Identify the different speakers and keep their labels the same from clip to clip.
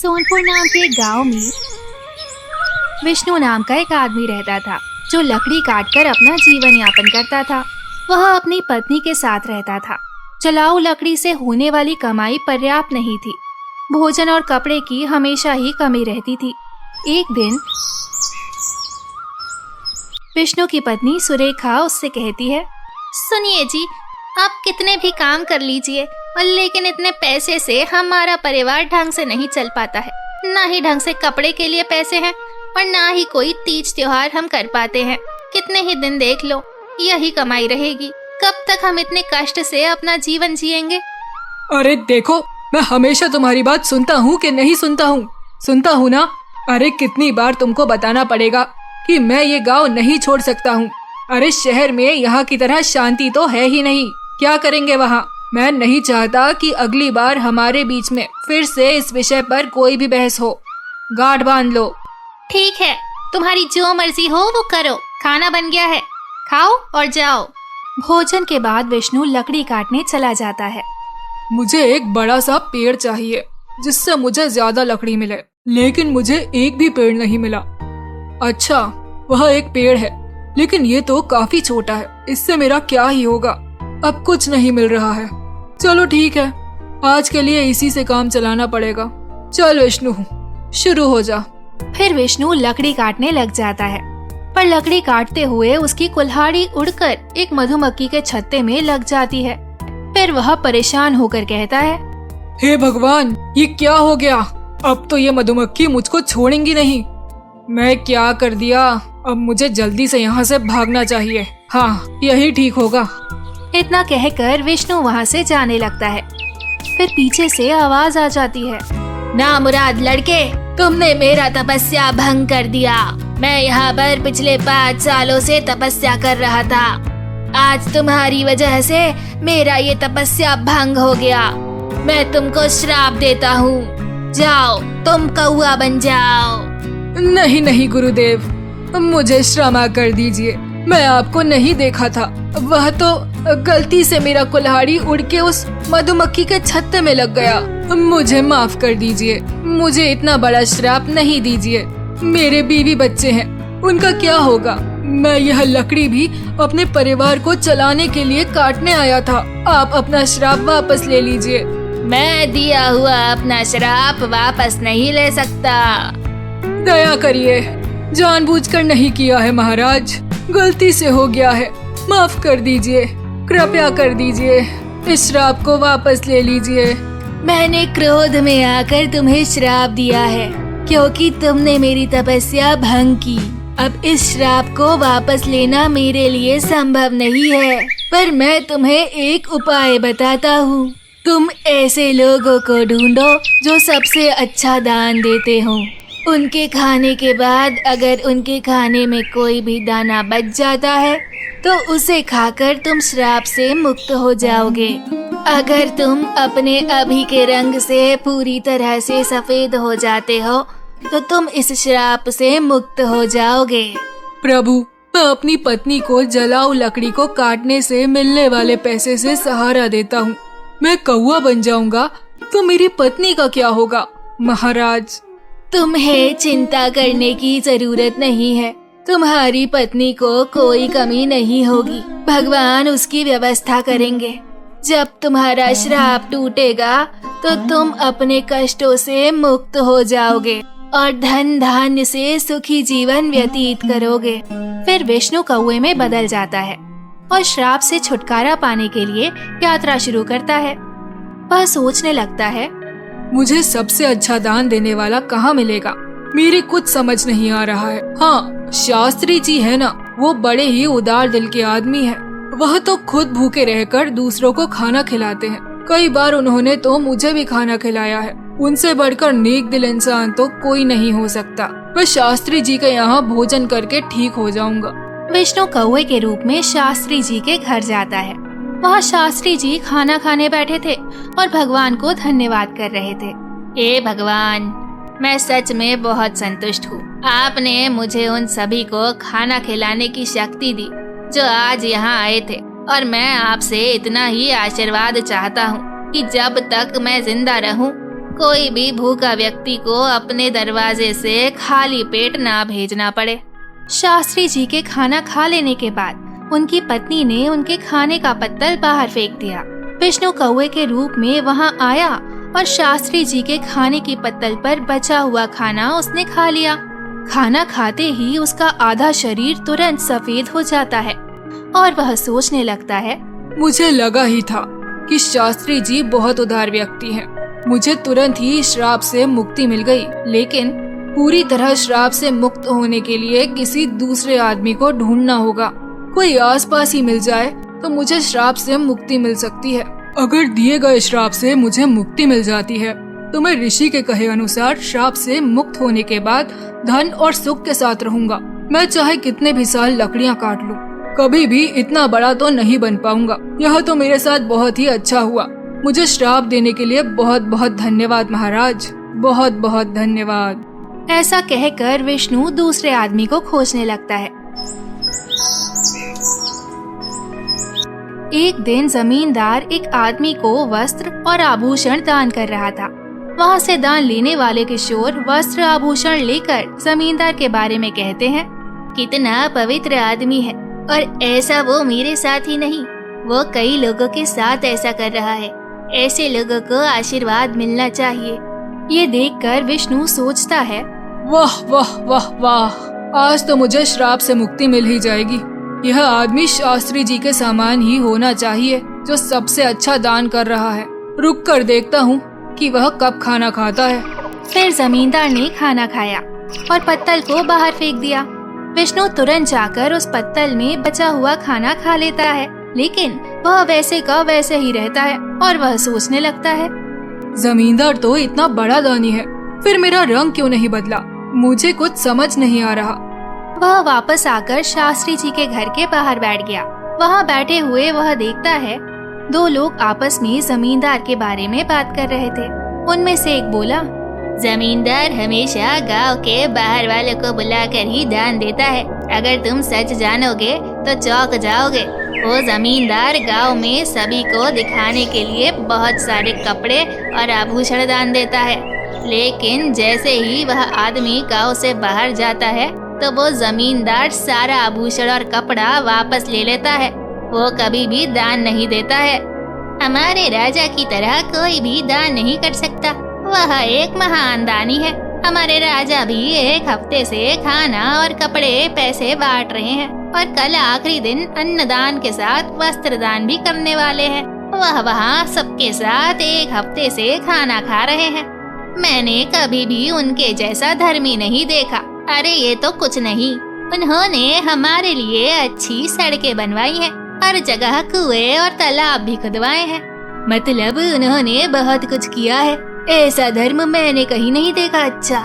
Speaker 1: सोनपुर नाम के गांव में विष्णु नाम का एक आदमी रहता था जो लकड़ी काटकर अपना जीवन यापन करता था। वह अपनी पत्नी के साथ रहता था। जलाऊ लकड़ी से होने वाली कमाई पर्याप्त नहीं थी। भोजन और कपड़े की हमेशा ही कमी रहती थी। एक दिन विष्णु की पत्नी सुरेखा उससे कहती है,
Speaker 2: सुनिए जी, आप कितने भी काम कर लीजिए लेकिन इतने पैसे से हमारा परिवार ढंग से नहीं चल पाता है। ना ही ढंग से कपड़े के लिए पैसे हैं और ना ही कोई तीज त्योहार हम कर पाते हैं। कितने ही दिन देख लो, यही कमाई रहेगी। कब तक हम इतने कष्ट से अपना जीवन जिएंगे?
Speaker 3: अरे देखो, मैं हमेशा तुम्हारी बात सुनता हूँ कि नहीं सुनता हूँ? सुनता हूँ ना। अरे कितनी बार तुमको बताना पड़ेगा कि मैं ये गांव नहीं छोड़ सकता हूँ। अरे शहर में यहाँ की तरह शांति तो है ही नहीं। क्या करेंगे वहाँ? मैं नहीं चाहता कि अगली बार हमारे बीच में फिर से इस विषय पर कोई भी बहस हो। गांठ बांध लो।
Speaker 2: ठीक है, तुम्हारी जो मर्जी हो वो करो। खाना बन गया है, खाओ और जाओ।
Speaker 1: भोजन के बाद विष्णु लकड़ी काटने चला जाता है।
Speaker 3: मुझे एक बड़ा सा पेड़ चाहिए जिससे मुझे ज्यादा लकड़ी मिले, लेकिन मुझे एक भी पेड़ नहीं मिला। अच्छा, वह एक पेड़ है, लेकिन ये तो काफी छोटा है। इससे मेरा क्या ही होगा? अब कुछ नहीं मिल रहा है। चलो ठीक है, आज के लिए इसी से काम चलाना पड़ेगा। चल विष्णु, शुरू हो जा।
Speaker 1: फिर विष्णु लकड़ी काटने लग जाता है, पर लकड़ी काटते हुए उसकी कुल्हाड़ी उड़कर एक मधुमक्खी के छत्ते में लग जाती है। फिर वह परेशान होकर कहता है,
Speaker 3: हे भगवान, ये क्या हो गया? अब तो ये मधुमक्खी मुझको छोड़ेंगी नहीं। मैं क्या कर दिया? अब मुझे जल्दी से यहाँ से भागना चाहिए। हाँ, यही ठीक होगा।
Speaker 1: इतना कहकर विष्णु वहाँ से जाने लगता है। फिर पीछे से आवाज आ जाती है,
Speaker 2: नामुराद लड़के, तुमने मेरा तपस्या भंग कर दिया। मैं यहाँ पर पिछले 5 सालों से तपस्या कर रहा था। आज तुम्हारी वजह से मेरा ये तपस्या भंग हो गया। मैं तुमको श्राप देता हूँ। जाओ, तुम कौआ बन जाओ।
Speaker 3: नहीं नहीं गुरुदेव, मुझे क्षमा कर दीजिए। मैं आपको नहीं देखा था। वह तो गलती से मेरा कुल्हाड़ी उड़ के उस मधुमक्खी के छत्ते में लग गया। मुझे माफ कर दीजिए। मुझे इतना बड़ा श्राप नहीं दीजिए। मेरे बीवी बच्चे हैं, उनका क्या होगा? मैं यह लकड़ी भी अपने परिवार को चलाने के लिए काटने आया था। आप अपना श्राप वापस ले लीजिए।
Speaker 2: मैं दिया हुआ अपना श्राप वापस नहीं ले सकता।
Speaker 3: दया करिए, जानबूझकर नहीं किया है महाराज। गलती से हो गया है, माफ कर दीजिए। कृपया कर दीजिए, इस श्राप को वापस ले लीजिए।
Speaker 2: मैंने क्रोध में आकर तुम्हें श्राप दिया है क्योंकि तुमने मेरी तपस्या भंग की। अब इस श्राप को वापस लेना मेरे लिए संभव नहीं है, पर मैं तुम्हें एक उपाय बताता हूँ। तुम ऐसे लोगों को ढूंढो जो सबसे अच्छा दान देते हो। उनके खाने के बाद अगर उनके खाने में कोई भी दाना बच जाता है तो उसे खाकर तुम श्राप से मुक्त हो जाओगे। अगर तुम अपने अभी के रंग से पूरी तरह से सफेद हो जाते हो तो तुम इस श्राप से मुक्त हो जाओगे।
Speaker 3: प्रभु, मैं अपनी पत्नी को जलाऊ लकड़ी को काटने से मिलने वाले पैसे से सहारा देता हूँ। मैं कौवा बन जाऊंगा तो मेरी पत्नी का क्या होगा? महाराज,
Speaker 2: तुम्हें चिंता करने की जरूरत नहीं है। तुम्हारी पत्नी को कोई कमी नहीं होगी। भगवान उसकी व्यवस्था करेंगे। जब तुम्हारा श्राप टूटेगा तो तुम अपने कष्टों से मुक्त हो जाओगे और धन धान्य से सुखी जीवन व्यतीत करोगे।
Speaker 1: फिर विष्णु कौवे में बदल जाता है और श्राप से छुटकारा पाने के लिए यात्रा शुरू करता है। वह सोचने लगता है,
Speaker 3: मुझे सबसे अच्छा दान देने वाला कहाँ मिलेगा? मेरे कुछ समझ नहीं आ रहा है। हाँ, शास्त्री जी है ना, वो बड़े ही उदार दिल के आदमी हैं। वह तो खुद भूखे रहकर दूसरों को खाना खिलाते हैं। कई बार उन्होंने तो मुझे भी खाना खिलाया है। उनसे बढ़कर नेक दिल इंसान तो कोई नहीं हो सकता। मैं शास्त्री जी के यहाँ भोजन करके ठीक हो जाऊंगा।
Speaker 1: विष्णु कौवे के रूप में शास्त्री जी के घर जाता है। वहाँ शास्त्री जी खाना खाने बैठे थे और भगवान को धन्यवाद कर रहे थे।
Speaker 2: हे भगवान, मैं सच में बहुत संतुष्ट हूँ। आपने मुझे उन सभी को खाना खिलाने की शक्ति दी जो आज यहाँ आए थे, और मैं आपसे इतना ही आशीर्वाद चाहता हूँ कि जब तक मैं जिंदा रहूँ
Speaker 1: कोई भी भूखा व्यक्ति को अपने दरवाजे से खाली पेट ना भेजना पड़े। शास्त्री जी के खाना खा लेने के बाद उनकी पत्नी ने उनके खाने का पत्तल बाहर फेंक दिया। विष्णु कौवे के रूप में वहां आया और शास्त्री जी के खाने की पत्तल पर बचा हुआ खाना उसने खा लिया। खाना खाते ही उसका आधा शरीर तुरंत सफेद हो जाता है और वह सोचने लगता है,
Speaker 3: मुझे लगा ही था कि शास्त्री जी बहुत उदार व्यक्ति हैं। मुझे तुरंत ही श्राप से मुक्ति मिल गई, लेकिन पूरी तरह श्राप से मुक्त होने के लिए किसी दूसरे आदमी को ढूंढना होगा। कोई आसपास ही मिल जाए तो मुझे श्राप से मुक्ति मिल सकती है। अगर दिए गए श्राप से मुझे मुक्ति मिल जाती है तो मैं ऋषि के कहे अनुसार श्राप से मुक्त होने के बाद धन और सुख के साथ रहूंगा। मैं चाहे कितने भी साल लकड़ियां काट लूं, कभी भी इतना बड़ा तो नहीं बन पाऊंगा। यह तो मेरे साथ बहुत ही अच्छा हुआ। मुझे श्राप देने के लिए बहुत बहुत धन्यवाद महाराज, बहुत बहुत धन्यवाद।
Speaker 1: ऐसा कहकर विष्णु दूसरे आदमी को खोजने लगता है। एक दिन जमींदार एक आदमी को वस्त्र और आभूषण दान कर रहा था। वहाँ से दान लेने वाले किशोर वस्त्र आभूषण लेकर जमींदार के बारे में कहते हैं, कितना पवित्र आदमी है, और ऐसा वो मेरे साथ ही नहीं, वो कई लोगों के साथ ऐसा कर रहा है। ऐसे लोगों को आशीर्वाद मिलना चाहिए। ये देखकर विष्णु सोचता है,
Speaker 3: वाह वाह वाह वाह, आज तो मुझे श्राप से मुक्ति मिल ही जाएगी। यह आदमी शास्त्री जी के समान ही होना चाहिए जो सबसे अच्छा दान कर रहा है। रुक कर देखता हूँ कि वह कब खाना खाता है।
Speaker 1: फिर जमींदार ने खाना खाया और पत्तल को बाहर फेंक दिया। विष्णु तुरंत जाकर उस पत्तल में बचा हुआ खाना खा लेता है, लेकिन वह वैसे का वैसे ही रहता है और वह सोचने लगता है,
Speaker 3: जमींदार तो इतना बड़ा दानी है, फिर मेरा रंग क्यों नहीं बदला? मुझे कुछ समझ नहीं आ रहा।
Speaker 1: वह वापस आकर शास्त्री जी के घर के बाहर बैठ गया। वहाँ बैठे हुए वह देखता है, दो लोग आपस में जमींदार के बारे में बात कर रहे थे। उनमें से एक बोला, जमींदार हमेशा गांव के बाहर वालों को बुलाकर ही दान देता है। अगर तुम सच जानोगे तो चौंक जाओगे। वो जमींदार गांव में सभी को दिखाने के लिए बहुत सारे कपड़े और आभूषण दान देता है, लेकिन जैसे ही वह आदमी गांव से बाहर जाता है तो वो जमींदार सारा आभूषण और कपड़ा वापस ले लेता है। वो कभी भी दान नहीं देता है। हमारे राजा की तरह कोई भी दान नहीं कर सकता। वह एक महान दानी है। हमारे राजा भी एक हफ्ते से खाना और कपड़े पैसे बांट रहे हैं और कल आखिरी दिन अन्नदान के साथ वस्त्र दान भी करने वाले हैं। वह वहाँ सबके साथ एक हफ्ते से खाना खा रहे हैं। मैंने कभी भी उनके जैसा धर्मी नहीं देखा। अरे ये तो कुछ नहीं, उन्होंने हमारे लिए अच्छी सड़कें बनवाई हैं, हर जगह कुएं और तालाब भी खुदवाए हैं। मतलब उन्होंने बहुत कुछ किया है। ऐसा धर्म मैंने कहीं नहीं देखा। अच्छा,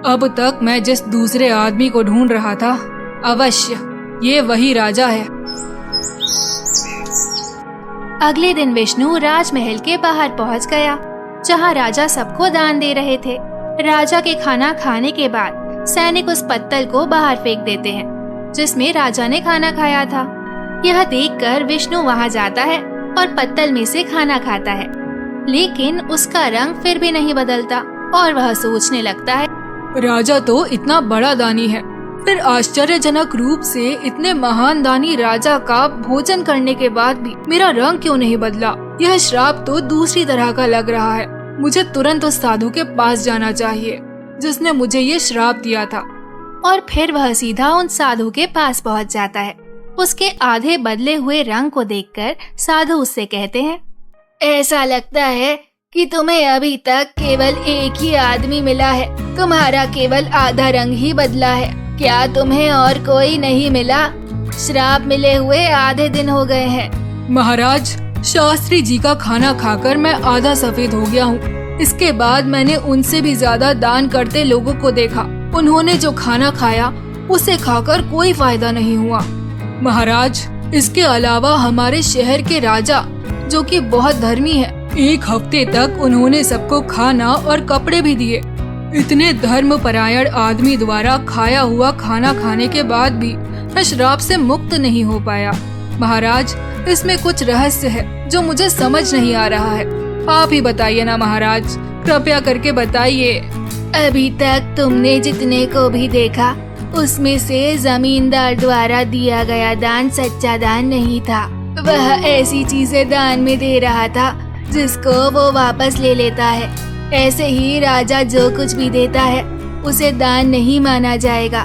Speaker 3: अब तक मैं जिस दूसरे आदमी को ढूंढ रहा था, अवश्य ये वही राजा है।
Speaker 1: अगले दिन विष्णु राजमहल के बाहर पहुंच गया, जहां राजा सबको दान दे रहे थे। राजा के खाना खाने के बाद सैनिक उस पत्तल को बाहर फेंक देते हैं जिसमें राजा ने खाना खाया था। यह देखकर विष्णु वहां जाता है और पत्तल में से खाना खाता है, लेकिन उसका रंग फिर भी नहीं बदलता और वह सोचने लगता है,
Speaker 3: राजा तो इतना बड़ा दानी है, फिर आश्चर्यजनक रूप से इतने महान दानी राजा का भोजन करने के बाद भी मेरा रंग क्यों नहीं बदला? यह श्राप तो दूसरी तरह का लग रहा है। मुझे तुरंत उस साधु के पास जाना चाहिए जिसने मुझे ये श्राप दिया था।
Speaker 1: और फिर वह सीधा उन साधु के पास पहुंच जाता है। उसके आधे बदले हुए रंग को देखकर साधु उससे कहते हैं,
Speaker 2: ऐसा लगता है कि तुम्हें अभी तक केवल एक ही आदमी मिला है। तुम्हारा केवल आधा रंग ही बदला है। क्या तुम्हें और कोई नहीं मिला? श्राप मिले हुए आधे दिन हो गए हैं।
Speaker 3: महाराज, शास्त्री जी का खाना खाकर मैं आधा सफेद हो गया हूँ। इसके बाद मैंने उनसे भी ज्यादा दान करते लोगों को देखा। उन्होंने जो खाना खाया उसे खाकर कोई फायदा नहीं हुआ। महाराज, इसके अलावा हमारे शहर के राजा, जो कि बहुत धर्मी है, एक हफ्ते तक उन्होंने सबको खाना और कपड़े भी दिए। इतने धर्मपरायण आदमी द्वारा खाया हुआ खाना खाने के बाद भी मैं श्राप से मुक्त नहीं हो पाया। महाराज, इसमें कुछ रहस्य है जो मुझे समझ नहीं आ रहा है। आप ही बताइए ना महाराज, कृपया करके बताइए।
Speaker 2: अभी तक तुमने जितने को भी देखा उसमें से जमींदार द्वारा दिया गया दान सच्चा दान नहीं था। वह ऐसी चीजें दान में दे रहा था जिसको वो वापस ले लेता है। ऐसे ही राजा जो कुछ भी देता है उसे दान नहीं माना जाएगा,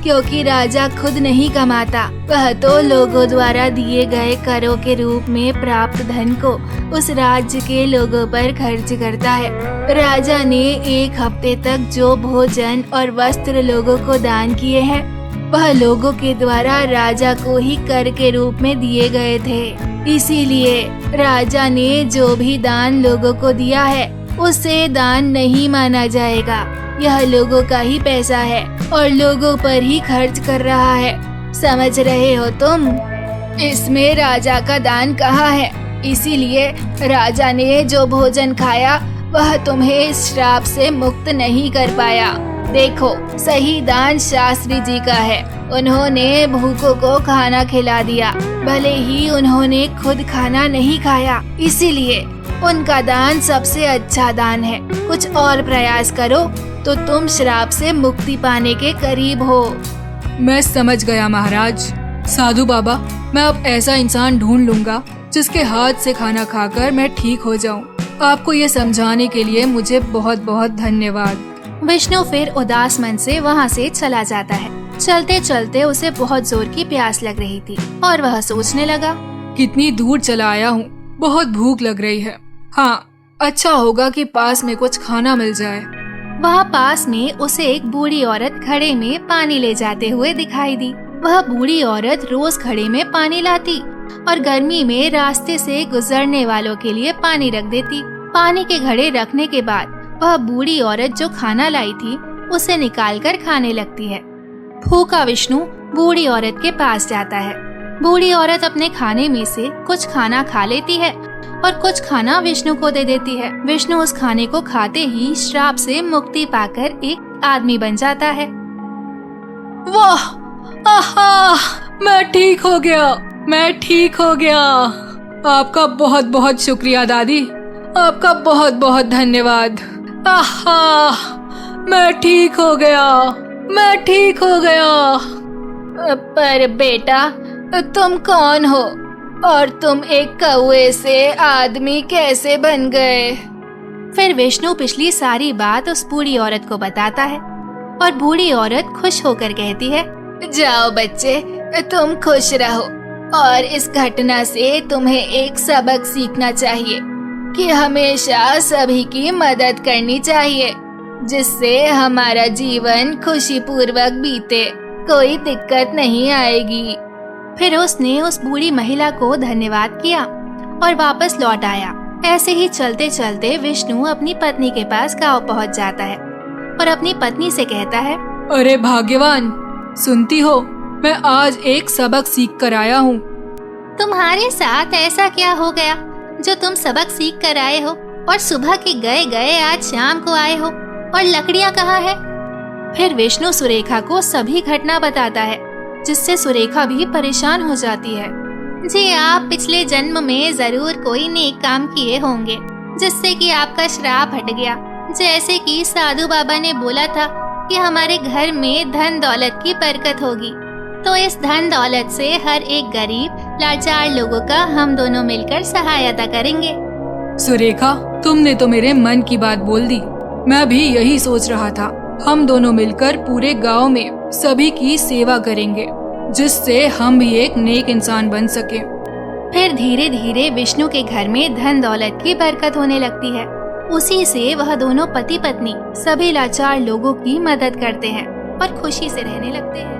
Speaker 2: क्योंकि राजा खुद नहीं कमाता, वह तो लोगों द्वारा दिए गए करों के रूप में प्राप्त धन को उस राज्य के लोगों पर खर्च करता है। राजा ने 1 हफ्ते तक जो भोजन और वस्त्र लोगों को दान किए हैं वह लोगों के द्वारा राजा को ही कर के रूप में दिए गए थे। इसीलिए राजा ने जो भी दान लोगों को दिया है उसे दान नहीं माना जाएगा। यह लोगों का ही पैसा है और लोगों पर ही खर्च कर रहा है। समझ रहे हो तुम? इसमें राजा का दान कहाँ है? इसीलिए राजा ने जो भोजन खाया वह तुम्हें इस श्राप से मुक्त नहीं कर पाया। देखो, सही दान शास्त्री जी का है। उन्होंने भूखों को खाना खिला दिया, भले ही उन्होंने खुद खाना नहीं खाया। इसीलिए उनका दान सबसे अच्छा दान है। कुछ और प्रयास करो तो तुम श्राप से मुक्ति पाने के करीब हो।
Speaker 3: मैं समझ गया महाराज। साधु बाबा, मैं अब ऐसा इंसान ढूंढ लूंगा जिसके हाथ से खाना खाकर मैं ठीक हो जाऊं। आपको ये समझाने के लिए मुझे बहुत बहुत धन्यवाद।
Speaker 1: विष्णु फिर उदास मन से वहाँ से चला जाता है। चलते चलते उसे बहुत जोर की प्यास लग रही थी और वह सोचने लगा,
Speaker 3: कितनी दूर चला आया हूँ, बहुत भूख लग रही है। हाँ, अच्छा होगा कि पास में कुछ खाना मिल जाए।
Speaker 1: वहाँ पास में उसे एक बूढ़ी औरत घड़े में पानी ले जाते हुए दिखाई दी। वह बूढ़ी औरत रोज घड़े में पानी लाती और गर्मी में रास्ते से गुजरने वालों के लिए पानी रख देती। पानी के घड़े रखने के बाद वह बूढ़ी औरत जो खाना लाई थी उसे निकालकर खाने लगती है। भूखा विष्णु बूढ़ी औरत के पास जाता है। बूढ़ी औरत अपने खाने में से कुछ खाना खा लेती है और कुछ खाना विष्णु को दे देती है। विष्णु उस खाने को खाते ही श्राप से मुक्ति पाकर एक आदमी बन जाता है।
Speaker 3: वाह, आहा, मैं ठीक हो गया, मैं ठीक हो गया। आपका बहुत बहुत शुक्रिया दादी, आपका बहुत बहुत धन्यवाद। आहा, मैं ठीक हो गया, मैं ठीक हो गया।
Speaker 2: पर बेटा, तुम कौन हो और तुम एक कौवे से आदमी कैसे बन गए?
Speaker 1: फिर विष्णु पिछली सारी बात उस बूढ़ी औरत को बताता है और बूढ़ी औरत खुश होकर कहती है,
Speaker 2: जाओ बच्चे, तुम खुश रहो और इस घटना से तुम्हें एक सबक सीखना चाहिए कि हमेशा सभी की मदद करनी चाहिए, जिससे हमारा जीवन खुशी पूर्वक बीते, कोई दिक्कत नहीं आएगी।
Speaker 1: फिर उसने उस बूढ़ी महिला को धन्यवाद किया और वापस लौट आया। ऐसे ही चलते चलते विष्णु अपनी पत्नी के पास गांव पहुंच जाता है और अपनी पत्नी से कहता है,
Speaker 3: अरे भाग्यवान, सुनती हो, मैं आज एक सबक सीख कर आया हूँ।
Speaker 1: तुम्हारे साथ ऐसा क्या हो गया जो तुम सबक सीख कर आए हो और सुबह के गए गए आज शाम को आए हो, और लकड़ियाँ कहाँ है? फिर विष्णु सुरेखा को सभी घटना बताता है, जिससे सुरेखा भी परेशान हो जाती है। जी, आप पिछले जन्म में जरूर कोई नेक काम किए होंगे जिससे कि आपका श्राप हट गया। जैसे कि साधु बाबा ने बोला था कि हमारे घर में धन दौलत की बरकत होगी, तो इस धन दौलत से हर एक गरीब लाचार लोगों का हम दोनों मिलकर सहायता करेंगे।
Speaker 3: सुरेखा, तुमने तो मेरे मन की बात बोल दी। मैं भी यही सोच रहा था। हम दोनों मिलकर पूरे गांव में सभी की सेवा करेंगे, जिससे हम भी एक नेक इंसान बन सके।
Speaker 1: फिर धीरे धीरे विष्णु के घर में धन दौलत की बरकत होने लगती है। उसी से वह दोनों पति पत्नी सभी लाचार लोगों की मदद करते हैं और खुशी से रहने लगते हैं।